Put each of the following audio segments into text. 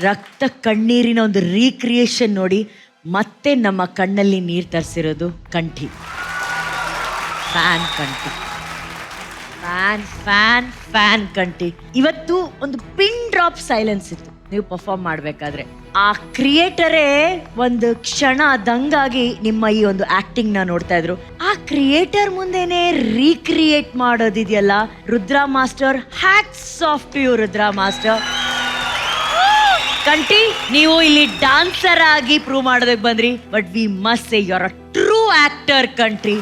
ರಕ್ತ ಕಣ್ಣೀರಿನ ಒಂದು ರೀಕ್ರಿಯೇಷನ್ ನೋಡಿ ಮತ್ತೆ ನಮ್ಮ ಕಣ್ಣಲ್ಲಿ ನೀರು ತರಿಸಿರೋದು Kanthi. Fan Kanthi, fan fan fan Kanthi. ಇವತ್ತು ಒಂದು ಪಿನ್ ಡ್ರಾಪ್ ಸೈಲೆನ್ಸ್ ಇತ್ತು ನೀವು ಪರ್ಫಾರ್ಮ್ ಮಾಡಬೇಕಾದ್ರೆ. ಆ ಕ್ರಿಯೇಟರೇ ಒಂದು ಕ್ಷಣ ದಂಗಾಗಿ ನಿಮ್ಮ ಈ ಒಂದು ಆಕ್ಟಿಂಗ್ ನ ನೋಡ್ತಾ ಇದ್ರು. ಆ ಕ್ರಿಯೇಟರ್ ಮುಂದೆನೆ ರೀಕ್ರಿಯೇಟ್ ಮಾಡೋದಿದೆಯಲ್ಲ Rudra master, hats off to you Rudra master. Kanthi, ನೀವು ಇಲ್ಲಿ ಡಾನ್ಸರ್ ಆಗಿ ಪ್ರೂವ್ ಮಾಡೋದಕ್ಕೆ ಬಂದ್ರಿ, but we must say you are a true actor Kanthi.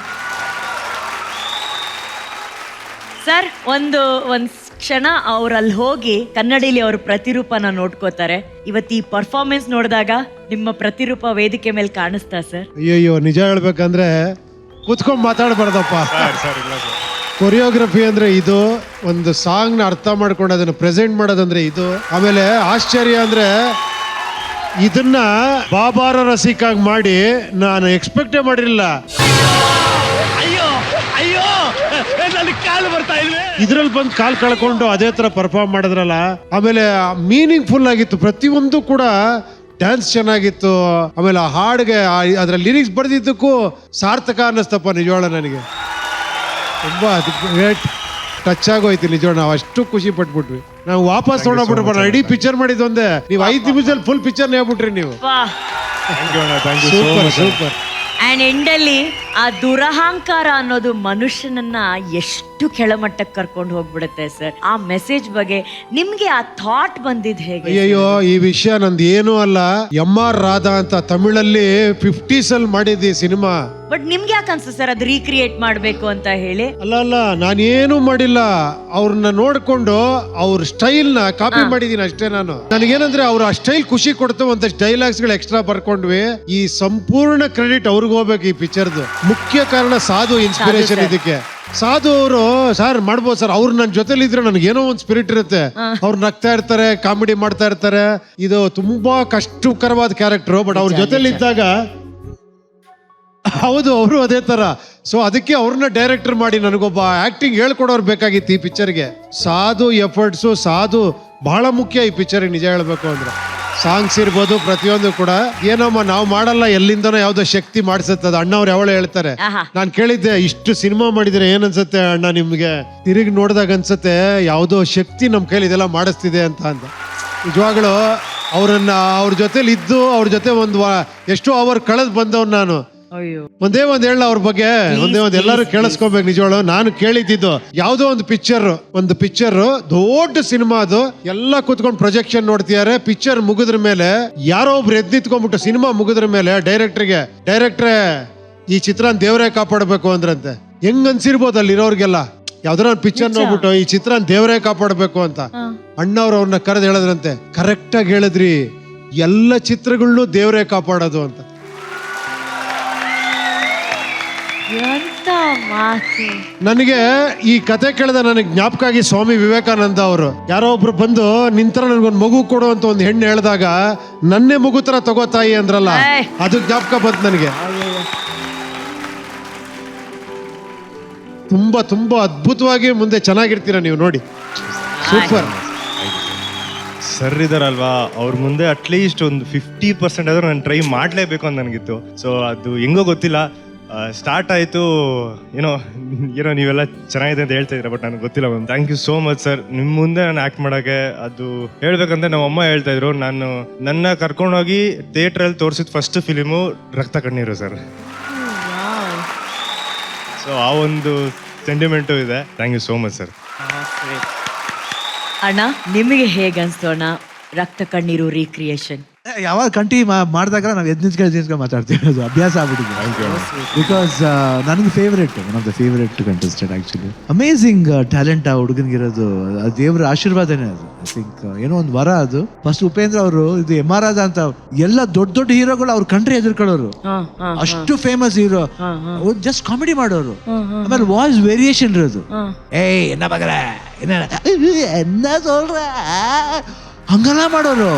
Sir, ಒಂದು ಕ್ಷಣ ಅವ್ರಲ್ಲಿ ಹೋಗಿ ಕನ್ನಡಿಲಿ ಅವ್ರ ಪ್ರತಿರೂಪನ ನೋಡ್ಕೋತಾರೆ. ಇವತ್ತು ಈ ಪರ್ಫಾರ್ಮೆನ್ಸ್ ನೋಡಿದಾಗ ನಿಮ್ಮ ಪ್ರತಿರೂಪ ವೇದಿಕೆ ಮೇಲೆ ಕಾಣಿಸ್ತಾ ಸರ್? ಅಯ್ಯೋ, ನಿಜ ಹೇಳ್ಬೇಕಂದ್ರೆ ಕುತ್ಕೊಂಡ್ ಮಾತಾಡಬಾರ್ದಪ್ಪ. ಕೊರಿಯೋಗ್ರಫಿ ಅಂದ್ರೆ ಇದು, ಒಂದು ಸಾಂಗ್ ನ ಅರ್ಥ ಮಾಡ್ಕೊಂಡು ಅದನ್ನ ಪ್ರೆಸೆಂಟ್ ಮಾಡೋದಂದ್ರೆ ಇದು. ಆಮೇಲೆ ಆಶ್ಚರ್ಯ ಅಂದ್ರೆ ಇದನ್ನ ಬಾಬಾರ ರಸಿಕಾಗಿ ಮಾಡಿ ನಾನು ಎಕ್ಸ್ಪೆಕ್ಟೇ ಮಾಡಿರಲಿಲ್ಲ. ಇದ್ರಲ್ಲಿ ಬಂದು ಕಾಲ್ ಕಳ್ಕೊಂಡು ಅದೇ ತರ ಪರ್ಫಾರ್ಮ್ ಮಾಡಿದ್ರಲ್ಲ. ಆಮೇಲೆ ಮೀನಿಂಗ್ ಫುಲ್ ಆಗಿತ್ತು ಪ್ರತಿಯೊಂದು ಕೂಡ. ಡ್ಯಾನ್ಸ್ ಚೆನ್ನಾಗಿತ್ತು. ಆಮೇಲೆ ಆ ಹಾಡ್ಗೆ ಅದ್ರ ಲಿರಿಕ್ಸ್ ಬರ್ದಿದ್ದಕ್ಕೂ ಸಾರ್ಥಕ ಅನ್ನಿಸ್ತಪ್ಪ ನಿಜವಾಳ. ನನಗೆ ತುಂಬಾ ಗ್ರೇಟ್ ಟಚ್ ಆಗೋಯ್ತು ನಿಜವಾಳ. ನಾವು ಅಷ್ಟು ಖುಷಿ ಪಟ್ಬಿಟ್ವಿ. ನಾವು ವಾಪಸ್ ತೊಗೊಂಡೋಗ್ಬಿಟ್ರಪ್ಪ. ಇಡೀ ಪಿಕ್ಚರ್ ಮಾಡಿದ್ದೊಂದೇ, ನೀವು 5 ನಿಮಿಷದಲ್ಲಿ ಫುಲ್ ಪಿಕ್ಚರ್ ಹೇಳ್ಬಿಟ್ರಿ ನೀವು. Super super. ಅಂಡ್ ಎಂಡಲ್ಲಿ ಆ ದುರಹಂಕಾರ ಅನ್ನೋದು ಮನುಷ್ಯನನ್ನ ಎಷ್ಟು ಕೆಳಮಟ್ಟಕ್ಕೆ ಕರ್ಕೊಂಡು ಹೋಗ್ಬಿಡುತ್ತೆ ಸರ್. ಆ ಮೆಸೇಜ್ ಬಗ್ಗೆ ನಿಮ್ಗೆ ಆ ಥಾಟ್ ಬಂದಿದ್ ಹೇಗೆ? ಅಯ್ಯೋ, ಈ ವಿಷಯ ನಂದು ಏನೂ ಅಲ್ಲ. MR ರಾಧಾ ಅಂತ ತಮಿಳಲ್ಲಿ 50s ಅಲ್ಲಿ ಮಾಡಿದ್ದಿ ಸಿನಿಮಾ. ಬಟ್ ನಿಮ್ಗೆ ಯಾಕೆ ಅನ್ಸುತ್ತೆ ಸರ್ ಅದು ರೀಕ್ರಿಯೇಟ್ ಮಾಡ್ಬೇಕು ಅಂತ ಹೇಳಿ? ಅಲ್ಲ, ನಾನೇನು ಮಾಡಿಲ್ಲ. ಅವ್ರನ್ನ ನೋಡ್ಕೊಂಡು ಅವ್ರ ಸ್ಟೈಲ್ ನ ಕಾಪಿ ಮಾಡಿದೀನಿ ಅಷ್ಟೇ. ನನಗೇನಂದ್ರೆ ಅವ್ರ ಆ ಸ್ಟೈಲ್ ಖುಷಿ ಕೊಡ್ತು. ಒಂದಷ್ಟು ಡೈಲಾಗ್ಸ್ ಗಳು ಎಕ್ಸ್ಟ್ರಾ ಬರ್ಕೊಂಡ್ವಿ. ಈ ಸಂಪೂರ್ಣ ಕ್ರೆಡಿಟ್ ಅವ್ರಿಗೆ ಹೋಗ್ಬೇಕು ಈ ಪಿಕ್ಚರ್ದು. ಮುಖ್ಯ ಕಾರಣ ಸಾಧು ಇನ್ಸ್ಪಿರೇಷನ್ ಇದಕ್ಕೆ. ಸಾಧು ಅವರು ಸರ್ ಮಾಡ್ಬೋದು ಸರ್, ಅವ್ರು ನನ್ನ ಜೊತೆಲಿ ಇದ್ರೆ ನನಗೇನೋ ಒಂದು ಸ್ಪಿರಿಟ್ ಇರುತ್ತೆ. ಅವ್ರು ನಗ್ತಾ ಇರ್ತಾರೆ, ಕಾಮಿಡಿ ಮಾಡ್ತಾ ಇರ್ತಾರೆ. ಇದು ತುಂಬಾ ಕಷ್ಟಕರವಾದ ಕ್ಯಾರೆಕ್ಟರ್. ಬಟ್ ಅವ್ರ ಜೊತೆಲಿ ಇದ್ದಾಗ ಹೌದು, ಅವರು ಅದೇ ತರ. ಸೊ ಅದಕ್ಕೆ ಅವ್ರನ್ನ ಡೈರೆಕ್ಟರ್ ಮಾಡಿ ನನಗೊಬ್ಬ ಆಕ್ಟಿಂಗ್ ಹೇಳ್ಕೊಡೋರು ಬೇಕಾಗಿತ್ತು ಈ ಪಿಕ್ಚರ್ಗೆ. ಸಾಧು ಎಫರ್ಟ್ಸು, ಸಾಧು ಬಹಳ ಮುಖ್ಯ ಈ ಪಿಕ್ಚರ್. ನಿಜ ಹೇಳ್ಬೇಕು ಅಂದ್ರೆ ಸಾಂಗ್ಸ್ ಇರ್ಬೋದು, ಪ್ರತಿಯೊಂದು ಕೂಡ. ಏನಮ್ಮ ನಾವು ಮಾಡಲ್ಲ, ಎಲ್ಲಿಂದನೋ ಯಾವ್ದೋ ಶಕ್ತಿ ಮಾಡಿಸುತ್ತದೆ. ಅಣ್ಣವ್ರು ಯಾವಳು ಹೇಳ್ತಾರೆ. ನಾನು ಕೇಳಿದ್ದೆ, ಇಷ್ಟು ಸಿನಿಮಾ ಮಾಡಿದ್ರೆ ಏನ್ ಅನ್ಸುತ್ತೆ ಅಣ್ಣ ನಿಮ್ಗೆ? ತಿರುಗಿ ನೋಡಿದಾಗ ಅನ್ಸುತ್ತೆ ಯಾವ್ದೋ ಶಕ್ತಿ ನಮ್ ಕೈಲಿ ಇದೆಲ್ಲ ಮಾಡಿಸ್ತಿದೆ ಅಂತ. ನಿಜವಾಗ್ಲು ಅವ್ರನ್ನ ಅವ್ರ ಜೊತೆಲಿ ಇದ್ದು ಅವ್ರ ಜೊತೆ ಎಷ್ಟೋ ಅವರ್ ಕಳೆದ್ ಬಂದವ್ ನಾನು. ಒಂದೇ ಒಂದ್ ಹೇಳ ಅವ್ರ ಬಗ್ಗೆ, ಎಲ್ಲರೂ ಕೇಳಿಸ್ಕೋಬೇಕು. ನಿಜವಾಳು ನಾನು ಕೇಳಿದ್ದು ಯಾವ್ದೋ ಒಂದು ಪಿಕ್ಚರ್ ದೊಡ್ಡ ಸಿನಿಮಾ, ಅದು ಎಲ್ಲ ಕೂತ್ಕೊಂಡು ಪ್ರೊಜೆಕ್ಷನ್ ನೋಡ್ತಿದ್ದಾರೆ. ಪಿಕ್ಚರ್ ಮುಗಿದ್ರ ಮೇಲೆ ಯಾರೋ ಒಬ್ರು ಎದ್ ನಿಂತ್ಕೊಂಡ್ಬಿಟ್ಟು ಸಿನಿಮಾ ಮುಗಿದ್ರ ಮೇಲೆ ಡೈರೆಕ್ಟ್ರೇ ಈ ಚಿತ್ರನ ದೇವರೇ ಕಾಪಾಡಬೇಕು ಅಂದ್ರಂತೆ. ಹೆಂಗ್ ಅನ್ಸಿರ್ಬೋದು ಅಲ್ಲಿರೋರ್ಗೆಲ್ಲ. ಯಾವ್ದಾರ ಒಂದು ಪಿಕ್ಚರ್ ನೋಡ್ಬಿಟ್ಟು ಈ ಚಿತ್ರನ ದೇವರೇ ಕಾಪಾಡಬೇಕು ಅಂತ ಅಣ್ಣವ್ರು ಅವ್ರನ್ನ ಕರೆದು ಹೇಳದ್ರಂತೆ. ಕರೆಕ್ಟ್ ಆಗಿ ಹೇಳಿದ್ರಿ, ಎಲ್ಲ ಚಿತ್ರಗಳನ್ನೂ ದೇವರೇ ಕಾಪಾಡೋದು ಅಂತ. ನನಗೆ ಈ ಕತೆ ಕೇಳಿದ ನನಗೆ ಜ್ಞಾಪಕ ಆಗಿ ಸ್ವಾಮಿ ವಿವೇಕಾನಂದ ಅವರು ಯಾರೋ ಒಬ್ರು ಬಂದು ನಿಂತರ ನನಗೊಂದು ಮಗು ಕೊಡು ಅಂತ ಒಂದು ಹೆಣ್ಣು ಹೇಳಿದಾಗ ನನ್ನೇ ಮಗು ತರ ತಗೋತಾಯಿ ಅಂದ್ರಲ್ಲ, ಅದು ಜ್ಞಾಪಕ ಬಂತು ನನಗೆ. ತುಂಬಾ ತುಂಬಾ ಅದ್ಭುತವಾಗಿ ಮುಂದೆ ಚೆನ್ನಾಗಿರ್ತೀರ ನೀವು ನೋಡಿ. ಸೂಪರ್ ಸರ್ ಇದಾರಲ್ವಾ, ಅವ್ರ ಮುಂದೆ ಅಟ್ಲೀಸ್ಟ್ ಒಂದು 50% ಆದ್ರೂ ನಾನು ಟ್ರೈ ಮಾಡಲೇಬೇಕು ಅಂತ ನನಗಿತ್ತು. ಸೊ ಅದು ಹೆಂಗೋ ಗೊತ್ತಿಲ್ಲ, ಸ್ಟಾರ್ಟ್ ಆಯಿತು. ಏನೋ ನೀವೆಲ್ಲ ಚೆನ್ನಾಗಿದೆ ಅಂತ ಹೇಳ್ತಾ ಇದ್ದೀರಾ, ಬಟ್ ನನಗೆ ಗೊತ್ತಿಲ್ಲ ma'am. Thank you so much sir. ನಿಮ್ಮ ಮುಂದೆ ನಾನು ಆ್ಯಕ್ಟ್ ಮಾಡೋಕ್ಕೆ ಅದು ಹೇಳ್ಬೇಕಂದ್ರೆ ನಮ್ಮ ಅಮ್ಮ ಹೇಳ್ತಾ ಇದ್ರು, ನನ್ನ ಕರ್ಕೊಂಡೋಗಿ ಥಿಯೇಟ್ರಲ್ಲಿ ತೋರಿಸಿದ ಫಸ್ಟ್ ಫಿಲಿಮು ರಕ್ತ ಕಣ್ಣೀರು ಸರ್. ಸೊ ಆ ಒಂದು ಸೆಂಟಿಮೆಂಟು ಇದೆ. Thank you so much sir. ಅಣ್ಣ, ನಿಮಗೆ ಹೇಗೆ ಅನ್ಸ್ತು ಅಣ್ಣ ರಕ್ತ ಕಣ್ಣೀರು ರೀಕ್ರಿಯೇಷನ್? ಯಾವಾಗ ಕಂಟಿ ಮಾಡಿದಾಗ ನಾವು ಎದ್ನಿಸ್ಕೊಂಡು ಮಾತಾಡ್ತೀವಿ, ಅದು ಅಭ್ಯಾಸ ಆಗ್ಬಿಟ್ಟಿದೆ. ಬಿಕಾಸ್ ನನಗೆ favourite, one of the favourite contestant actually. Amazing talent ಆ ಹುಡುಗನಿಗಿರೋದು, ದೇವ್ರ ಆಶೀರ್ವಾದನೇ ಅದು. ಐ ಥಿಂಕ್ ಏನೋ ಒಂದು ವರ ಅದು. ಫಸ್ಟ್ ಉಪೇಂದ್ರ ಅವರು ಇದು MR ರಾಧಾ ಅಂತ ಎಲ್ಲ ದೊಡ್ಡ ಹೀರೋಗಳು ಅವ್ರ ಕಂಟ್ರಿ ಎದುರ್ಕೊಳ್ಳೋರು, ಅಷ್ಟು ಫೇಮಸ್ ಹೀರೋ. ಜಸ್ಟ್ ಕಾಮಿಡಿ ಮಾಡೋರು. ಆಮೇಲೆ ವಾಯ್ಸ್ ವೇರಿಯೇಷನ್ ಇರೋದು. ಏಯ್ ಎನ್ನ ಬಗಲ ಎನ್ನ ಸೋಲ್ರ ಹಂಗೆಲ್ಲ ಮಾಡೋರು.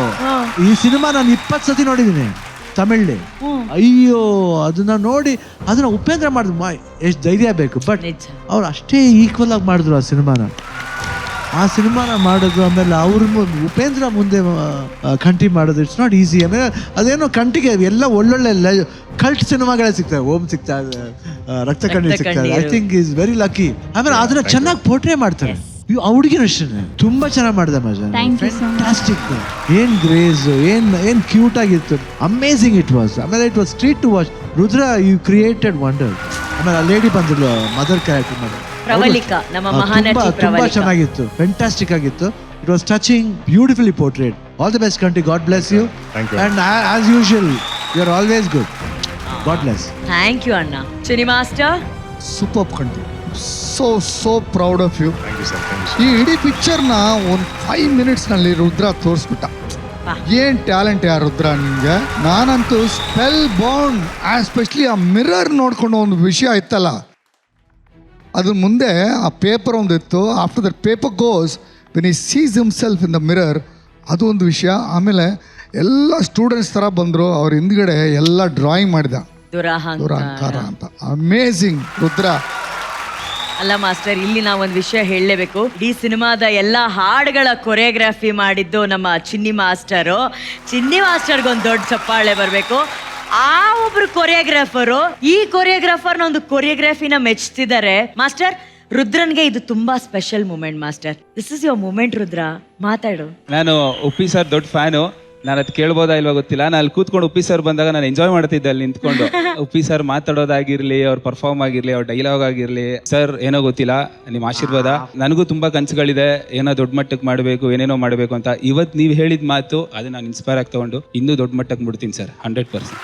ಈ ಸಿನಿಮಾ ನಾನು 20 ಸತಿ ನೋಡಿದ್ದೀನಿ ತಮಿಳ್ಲಿ. ಅಯ್ಯೋ, ಅದನ್ನ ನೋಡಿ ಅದನ್ನ ಉಪೇಂದ್ರ ಮಾಡಿದ್ರು. ಎಷ್ಟು ಧೈರ್ಯ ಬೇಕು, ಬಟ್ ಅವ್ರು ಅಷ್ಟೇ ಈಕ್ವಲ್ ಆಗಿ ಮಾಡಿದ್ರು ಆ ಸಿನಿಮಾನ. ಆ ಸಿನಿಮಾನ ಮಾಡೋದು, ಆಮೇಲೆ ಅವ್ರ ಉಪೇಂದ್ರ ಮುಂದೆ ಕಂಠಿ ಮಾಡೋದು, ಇಟ್ಸ್ ನಾಟ್ ಈಸಿ. ಆಮೇಲೆ ಅದೇನೋ ಕಂಠಿಗೆ ಎಲ್ಲ ಒಳ್ಳೊಳ್ಳೆ ಕಲ್ಟ್ ಸಿನಿಮಾಗಳೇ ಸಿಗ್ತವೆ. ಓಂ ಸಿಗ್ತಾ ಇದೆ, ರಕ್ತ ಕಣ್ಣೀರ್ ಸಿಗ್ತದೆ. I think is very lucky. ಆಮೇಲೆ ಅದನ್ನ ಚೆನ್ನಾಗಿ ಪೋರ್ಟ್ರೇ ಮಾಡ್ತಾರೆ. ಆ ಹುಡುಗಿನ ಅಷ್ಟೇ ತುಂಬಾ ಚೆನ್ನಾಗಿ ಮಾಡಿದೆ ಮಜಾ. ಫ್ಯಾಂಟಾಸ್ಟಿಕ್. ಏನ್ ಗ್ರೇಸ್, ಏನ್ ಕ್ಯೂಟ್ ಆಗಿತ್ತು. Amazing it was. ಆಮೇಲೆ it was street to watch. Rudra, you created wonder. ಆಮೇಲೆ ಆ ಲೇಡಿ ಬಂದಿಲ್ಲ, ಮದರ್ ಕ್ಯಾರೆಕ್ಟರ್ ಮಾಡಿ ಪ್ರವಳಿಕಾ, ನಮ್ಮ ಮಹಾನಟಿ ತುಂಬಾ ಪ್ರವಳಿಕಾ. ಚೆನ್ನಾಗಿತ್ತು, ಫ್ಯಾಂಟಾಸ್ಟಿಕ್ ಆಗಿತ್ತು. It was touching, beautifully portrayed. All the best country, God bless you. Thank you. And as usual you are always good. God bless. Thank you ಅಣ್ಣ. Chini master, super country. So proud of you. Thank you sir, thank you. ಈ ಇಡೀ ಪಿಕ್ಚರ್ನ ಒಂದು 5 ಮಿನಿಟ್ಸ್ನಲ್ಲಿ ರುದ್ರ ತೋರಿಸ್ಬಿಟ್ಟ. ಏನ್ talent ಯಾರು ರುದ್ರ ನಿಂಗೆ. ನಾನಂತೂ spell bound. Especially ಆ mirror ನೋಡ್ಕೊಂಡು ಒಂದು ವಿಷಯ ಇತ್ತಲ್ಲ, ಅದ್ರ ಮುಂದೆ ಆ ಪೇಪರ್ ಒಂದು ಇತ್ತು. After that paper goes when he seize himself in the mirror, ಅದು ಒಂದು ವಿಷಯ. ಆಮೇಲೆ ಎಲ್ಲ ಸ್ಟೂಡೆಂಟ್ಸ್ ಥರ ಬಂದರು, ಅವ್ರ ಹಿಂದ್ಗಡೆ ಎಲ್ಲ ಡ್ರಾಯಿಂಗ್ ಮಾಡಿದ. ದುರಹಂಕಾರ ಅಂತ. ಅಮೇಝಿಂಗ್ ರುದ್ರ. ಅಲ್ಲ ಮಾಸ್ಟರ್, ಇಲ್ಲಿ ನಾವೊಂದು ವಿಷಯ ಹೇಳಲೇಬೇಕು. ಈ ಸಿನಿಮಾದ ಎಲ್ಲ ಹಾಡುಗಳ ಕೊರಿಯೋಗ್ರಫಿ ಮಾಡಿದ್ದು ನಮ್ಮ ಚಿನ್ನಿ ಮಾಸ್ಟರು. ಚಿನ್ನಿ ಮಾಸ್ಟರ್ಗೊಂದು ದೊಡ್ಡ ಚಪ್ಪಾಳೆ ಬರಬೇಕು. ಆ ಒಬ್ರು ಕೊರಿಯೋಗ್ರಾಫರು ಈ ಕೊರಿಯೋಗ್ರಾಫರ್ನ ಒಂದು ಕೊರಿಯೋಗ್ರಫಿನ ಮೆಚ್ತಿದ್ದಾರೆ. ಮಾಸ್ಟರ್, ರುದ್ರನ್ಗೆ ಇದು ತುಂಬಾ special moment. Master, this is your moment. Rudra, ಮಾತಾಡು. ನಾನು ಉಪ್ಪಿ ಸರ್ ದೊಡ್ಡ ಫ್ಯಾನು. ನಾನು ಅದು ಕೇಳ್ಬೋದಾ ಇಲ್ವಾ ಗೊತ್ತಿಲ್ಲ. ನಾನು ಅಲ್ಲಿ ಕೂತ್ಕೊಂಡು ಉಪ್ಪಿ ಸರ್ ಬಂದಾಗ ನಾನು ಎಂಜಾಯ್ ಮಾಡ್ತಿದ್ದೆ ಅಲ್ಲಿ ನಿಂತ್ಕೊಂಡು. ಉಪ್ಪಿ ಸರ್ ಮಾತಾಡೋದಾಗಿರ್ಲಿ, ಅವ್ರ ಪರ್ಫಾರ್ಮ್ ಆಗಿರ್ಲಿ, ಅವ್ರ ಡೈಲಾಗ್ ಆಗಿರ್ಲಿ. ಸರ್ ಏನೋ ಗೊತ್ತಿಲ್ಲ, ನಿಮ್ಮ ಆಶೀರ್ವಾದ. ನನಗೂ ತುಂಬಾ ಕನಸುಗಳಿದೆ, ಏನೋ ದೊಡ್ಡ ಮಟ್ಟಕ್ಕೆ ಮಾಡಬೇಕು, ಏನೇನೋ ಮಾಡಬೇಕು ಅಂತ. ಇವತ್ತು ನೀವು ಹೇಳಿದ ಮಾತು ಅದು ನಾನು ಇನ್ಸ್ಪೈರ್ ಆಗಿ ತಗೊಂಡು ಇನ್ನೂ ದೊಡ್ಡ ಮಟ್ಟಕ್ಕೆ ಬಿಡ್ತೀನಿ ಸರ್, 100%.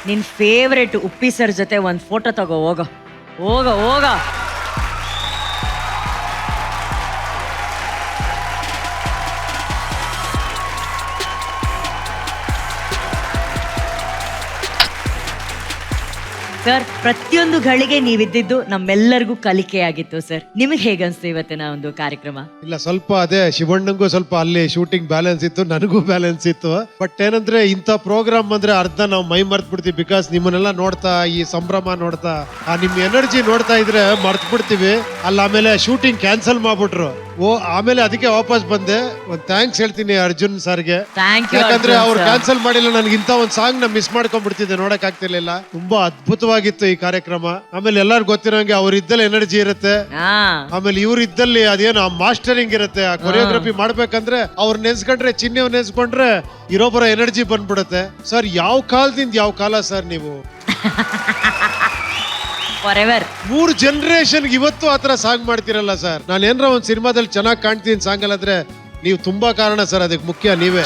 ನಿನ್ ಫೇವ್ರೇಟ್ ಉಪ್ಪಿ ಸರ್ ಜೊತೆ ಒಂದು ಫೋಟೋ ತಗೋ. ಹೋಗ ಹೋಗ ಹೋಗ. ಸರ್, ಪ್ರತಿಯೊಂದು ಗಳಿಗೆ ನೀವಿದ್ದಿದ್ದು ನಮ್ಮೆಲ್ಲರಿಗೂ ಕಲಿಕೆಯಾಗಿತ್ತು ಸರ್. ನಿಮಗೆ ಹೇಗನ್ಸ್ತು ಇವತ್ತಿನ ಒಂದು ಕಾರ್ಯಕ್ರಮ? ಇಲ್ಲ, ಸ್ವಲ್ಪ ಅದೇ ಶಿವಣ್ಣಂಗೂ ಸ್ವಲ್ಪ ಅಲ್ಲಿ ಶೂಟಿಂಗ್ ಬ್ಯಾಲೆನ್ಸ್ ಇತ್ತು, ನನಗೂ ಬ್ಯಾಲೆನ್ಸ್ ಇತ್ತು. ಬಟ್ ಏನಂದ್ರೆ ಇಂಥ ಪ್ರೋಗ್ರಾಮ್ ಅಂದ್ರೆ ಅರ್ಧ ನಾವು ಮೈ ಮರ್ತ್ ಬಿಡ್ತೀವಿ. ಬಿಕಾಸ್ ನಿಮ್ಮನ್ನೆಲ್ಲ ನೋಡ್ತಾ, ಈ ಸಂಭ್ರಮ ನೋಡ್ತಾ, ಆ ನಿಮ್ ಎನರ್ಜಿ ನೋಡ್ತಾ ಇದ್ರೆ ಮರ್ತ್ ಬಿಡ್ತೀವಿ. ಅಲ್ಲಿ ಆಮೇಲೆ ಶೂಟಿಂಗ್ ಕ್ಯಾನ್ಸಲ್ ಮಾಡ್ಬಿಟ್ರು. ಆಮೇಲೆ ಅದಕ್ಕೆ ವಾಪಸ್ ಬಂದೆ. ಒಂದು ಥ್ಯಾಂಕ್ಸ್ ಹೇಳ್ತೀನಿ ಅರ್ಜುನ್ ಸರ್ಗೆ. Thank you. ಯಾಕಂದ್ರೆ ಅವ್ರು ಕ್ಯಾನ್ಸಲ್ ಮಾಡಿಲ್ಲ, ನನಗೆ ಇಂಥ ಒಂದು ಸಾಂಗ್ ನ ಮಿಸ್ ಮಾಡ್ಕೊಂಡ್ಬಿಡ್ತಿದ್ದೆ, ನೋಡಕ್ ಆಗ್ತಿರ್ಲಿಲ್ಲ. ತುಂಬಾ ಅದ್ಭುತವಾಗಿತ್ತು ಈ ಕಾರ್ಯಕ್ರಮ. ಆಮೇಲೆ ಎಲ್ಲಾರು ಗೊತ್ತಿರೋಂಗೆ ಅವ್ರ ಇದ್ದಲ್ಲಿ ಎನರ್ಜಿ ಇರುತ್ತೆ, ಆಮೇಲೆ ಇವ್ರ ಇದ್ದಲ್ಲಿ ಅದೇನೋ ಮಾಸ್ಟರಿಂಗ್ ಇರುತ್ತೆ. ಆ ಕೊರಿಯೋಗ್ರಫಿ ಮಾಡ್ಬೇಕಂದ್ರೆ ಅವ್ರ ನೆನ್ಸ್ಕೊಂಡ್ರೆ, ಚಿನ್ನಿ ಅವ್ರು ನೆನ್ಸ್ಕೊಂಡ್ರೆ ಇರೋಬ್ಬರ ಎನರ್ಜಿ ಬಂದ್ಬಿಡುತ್ತೆ. ಸರ್, ಯಾವ ಕಾಲದಿಂದ ಯಾವ ಕಾಲ ಸರ್ ನೀವು? ಫಾರೆವರ್ 3 ಜನರೇಷನ್ ಇವತ್ತು ಆತರ ಸಾಂಗ್ ಮಾಡ್ತಿರಲ್ಲ ಸರ್. ನಾನು ಏನಾರ ಒಂದ್ ಸಿನಿಮಾದಲ್ಲಿ ಚೆನ್ನಾಗಿ ಕಾಣ್ತೀನಿ ಸಾಂಗ್ ಅಲ್ಲಾದ್ರೆ ನೀವು ತುಂಬಾ ಕಾರಣ ಸರ್. ಅದಕ್ಕೆ ಮುಖ್ಯ ನೀವೇ.